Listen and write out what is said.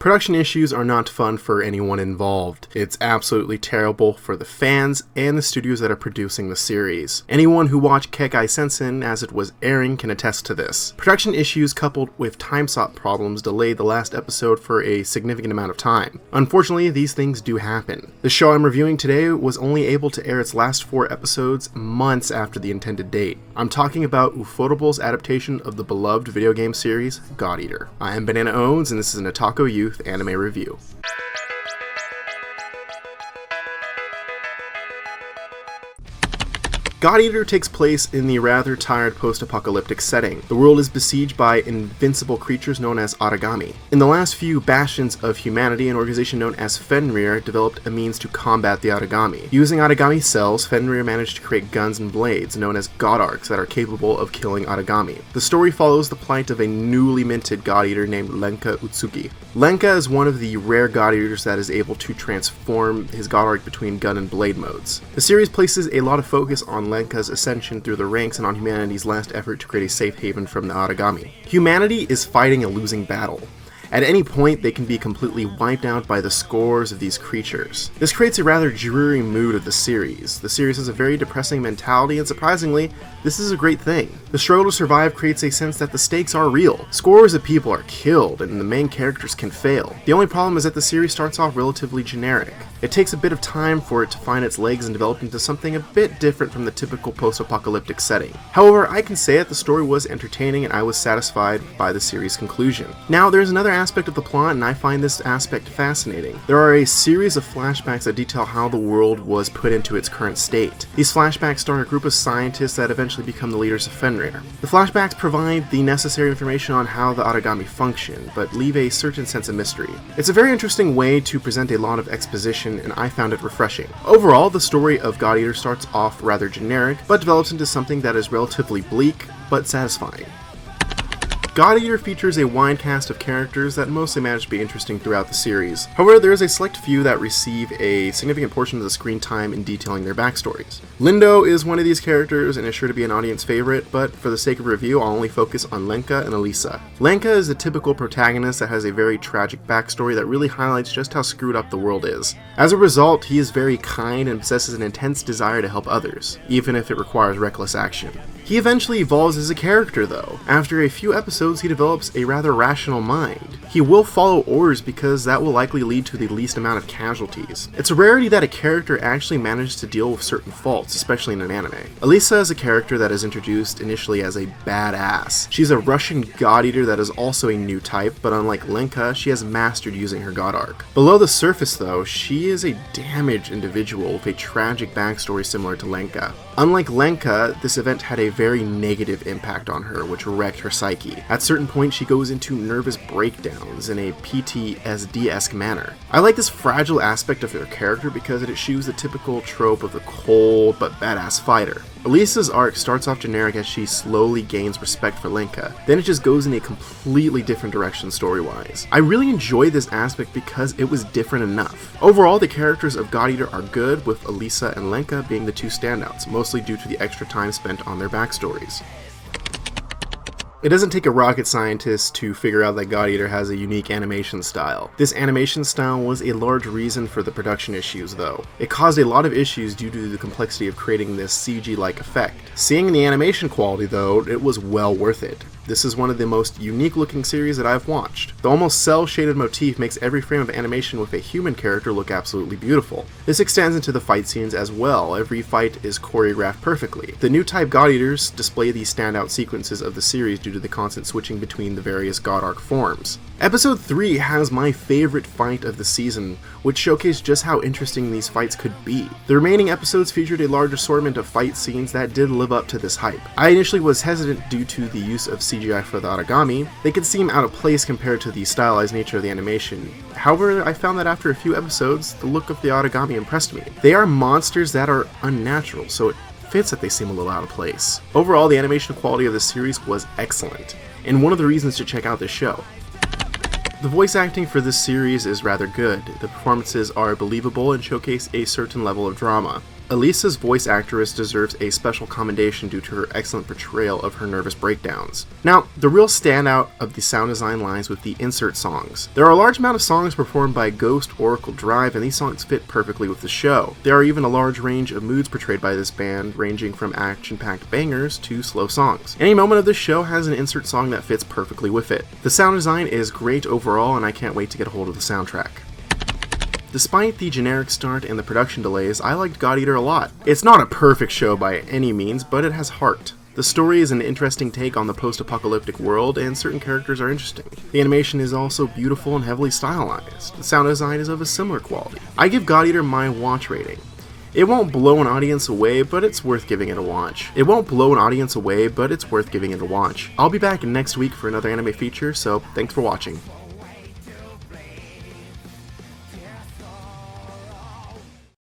Production issues are not fun for anyone involved. It's absolutely terrible for the fans and the studios that are producing the series. Anyone who watched Kekai Sensen as it was airing can attest to this. Production issues coupled with time slot problems delayed the last episode for a significant amount of time. Unfortunately, these things do happen. The show I'm reviewing today was only able to air its last 4 episodes months after the intended date. I'm talking about Ufotable's adaptation of the beloved video game series, God Eater. I am Banana Owens, and this is an Otaku Youth anime review. God Eater takes place in the rather tired post-apocalyptic setting. The world is besieged by invincible creatures known as Aragami. In the last few bastions of humanity, an organization known as Fenrir developed a means to combat the Aragami. Using Aragami cells, Fenrir managed to create guns and blades known as God Arcs that are capable of killing Aragami. The story follows the plight of a newly minted God Eater named Lenka Utsuki. Lenka is one of the rare God Eaters that is able to transform his God Arc between gun and blade modes. The series places a lot of focus on Lenka's ascension through the ranks and on humanity's last effort to create a safe haven from the Aragami. Humanity is fighting a losing battle. At any point, they can be completely wiped out by the scores of these creatures. This creates a rather dreary mood of the series. The series has a very depressing mentality, and surprisingly, this is a great thing. The struggle to survive creates a sense that the stakes are real. Scores of people are killed, and the main characters can fail. The only problem is that the series starts off relatively generic. It takes a bit of time for it to find its legs and develop into something a bit different from the typical post-apocalyptic setting. However, I can say that the story was entertaining and I was satisfied by the series' conclusion. Now, there's another aspect of the plot, and I find this aspect fascinating. There are a series of flashbacks that detail how the world was put into its current state. These flashbacks star a group of scientists that eventually become the leaders of Fenrir. The flashbacks provide the necessary information on how the Aragami function, but leave a certain sense of mystery. It's a very interesting way to present a lot of exposition, and I found it refreshing. Overall, the story of God Eater starts off rather generic, but develops into something that is relatively bleak, but satisfying. God Eater features a wide cast of characters that mostly manage to be interesting throughout the series. However, there is a select few that receive a significant portion of the screen time in detailing their backstories. Lindo is one of these characters and is sure to be an audience favorite, but for the sake of review, I'll only focus on Lenka and Elisa. Lenka is the typical protagonist that has a very tragic backstory that really highlights just how screwed up the world is. As a result, he is very kind and possesses an intense desire to help others, even if it requires reckless action. He eventually evolves as a character, though. After a few episodes, he develops a rather rational mind. He will follow orders because that will likely lead to the least amount of casualties. It's a rarity that a character actually manages to deal with certain faults, especially in an anime. Elisa is a character that is introduced initially as a badass. She's a Russian God Eater that is also a new type, but unlike Lenka, she has mastered using her God Arc. Below the surface, though, she is a damaged individual with a tragic backstory similar to Lenka. Unlike Lenka, this event had a very negative impact on her, which wrecked her psyche. At certain points, she goes into nervous breakdowns in a PTSD-esque manner. I like this fragile aspect of her character because it eschews the typical trope of the cold but badass fighter. Elisa's arc starts off generic as she slowly gains respect for Lenka, then it just goes in a completely different direction story-wise. I really enjoy this aspect because it was different enough. Overall, the characters of God Eater are good, with Elisa and Lenka being the two standouts, mostly due to the extra time spent on their backstories. It doesn't take a rocket scientist to figure out that God Eater has a unique animation style. This animation style was a large reason for the production issues, though. It caused a lot of issues due to the complexity of creating this CG-like effect. Seeing the animation quality, though, it was well worth it. This is one of the most unique looking series that I've watched. The almost cel-shaded motif makes every frame of animation with a human character look absolutely beautiful. This extends into the fight scenes as well. Every fight is choreographed perfectly. The new type God Eaters display these standout sequences of the series due to the constant switching between the various God Arc forms. Episode 3 has my favorite fight of the season, which showcased just how interesting these fights could be. The remaining episodes featured a large assortment of fight scenes that did live up to this hype. I initially was hesitant due to the use of CGI for the Aragami. They could seem out of place compared to the stylized nature of the animation. However, I found that after a few episodes, the look of the Aragami impressed me. They are monsters that are unnatural, so it fits that they seem a little out of place. Overall, the animation quality of this series was excellent, and one of the reasons to check out this show. The voice acting for this series is rather good. The performances are believable and showcase a certain level of drama. Elisa's voice actress deserves a special commendation due to her excellent portrayal of her nervous breakdowns. Now, the real standout of the sound design lies with the insert songs. There are a large amount of songs performed by Ghost, Oracle Drive, and these songs fit perfectly with the show. There are even a large range of moods portrayed by this band, ranging from action-packed bangers to slow songs. Any moment of this show has an insert song that fits perfectly with it. The sound design is great overall, and I can't wait to get a hold of the soundtrack. Despite the generic start and the production delays, I liked God Eater a lot. It's not a perfect show by any means, but it has heart. The story is an interesting take on the post-apocalyptic world, and certain characters are interesting. The animation is also beautiful and heavily stylized. The sound design is of a similar quality. I give God Eater my watch rating. It won't blow an audience away, but it's worth giving it a watch. I'll be back next week for another anime feature, so thanks for watching.